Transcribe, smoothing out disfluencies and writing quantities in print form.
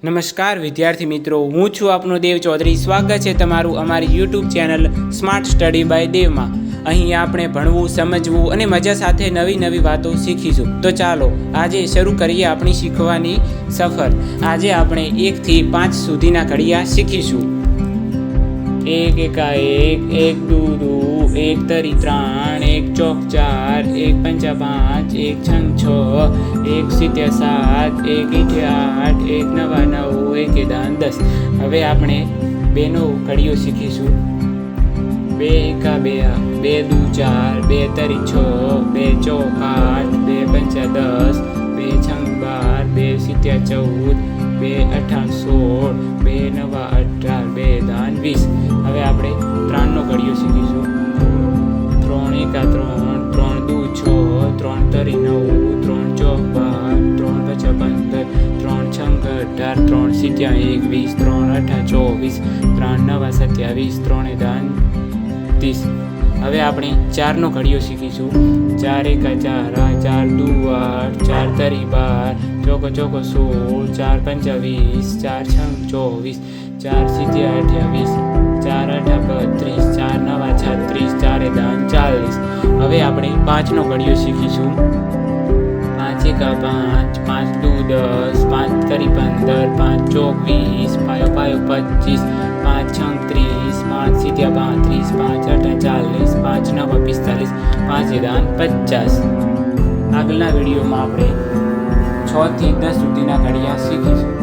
નમસ્કાર વિદ્યાર્થી મિત્રો, હું છું આપનો દેવ ચૌધરી. સ્વાગત છે તમારું અમારી YouTube channel smart study by દેવમાં. અહીં આપણે ભણવું, સમજવું અને મજા સાથે નવી નવી વાતો શીખીશું. તો ચાલો આજે શરૂ કરીએ આપણી શીખવાની સફર. આજે આપણે 1 થી 5 સુધીના ઘડિયા શીખીશું. 1 એકા 1, 1 દુ દુ, 1 તરી 3, 1 ચોક 4, 1 પંચા 5, 1 છંગ 6, 1 સિત્યા 7, 1 ઈઠે 8, 1 નવા 9, 1 દાન 10. હવે આપણે 2 નો ઘડિયો શીખીશું. 2 એકા 2, 2 દુ 4, 2 તરી 6, 2 ચોક 8, 2 પંચા 10, 2 છંગ 12, 2 સિત્યા 14, 2 અઠા 16, 2 નવા 18, 2 દાન 20. હવે આપણે 3 નો ઘડિયો શીખીશું. 3 એકા 3, 3 દુ 6, 3 તરી 9, 3 ચોક 12, 3 પચા 15, 3 છંગ 18, 3 સિત્યા 21, 3 અઠા 24, 3 નવા 27, 3 દાન 30. હવે આપણે 4 નો ઘડિયો શીખીશું. 4 એકા 4, 4 દુ 8, 4 તરી 12, ચોકો ચોકો 16, 4 પંચા 20, 4 છંગ 24, 4 સિત્યા 28, 4 અઠા 32, 4 નવા 36, 4 દાન 40. હવે આપણે 5 નો ઘડિયો શીખીશું. 5 એકા 5, 5 દુ 10, 5 તરી 15, 5 ચોક 20, પાયો પાયો 25, 5 છંગ 30, 5 સિત્યા 35, 5 અઠા 40, 5 નવા 45, 5 દાન 50. આગળના વિડીયોમાં આપણે 6 થી 10 સુધીના ઘડિયા શીખીશું.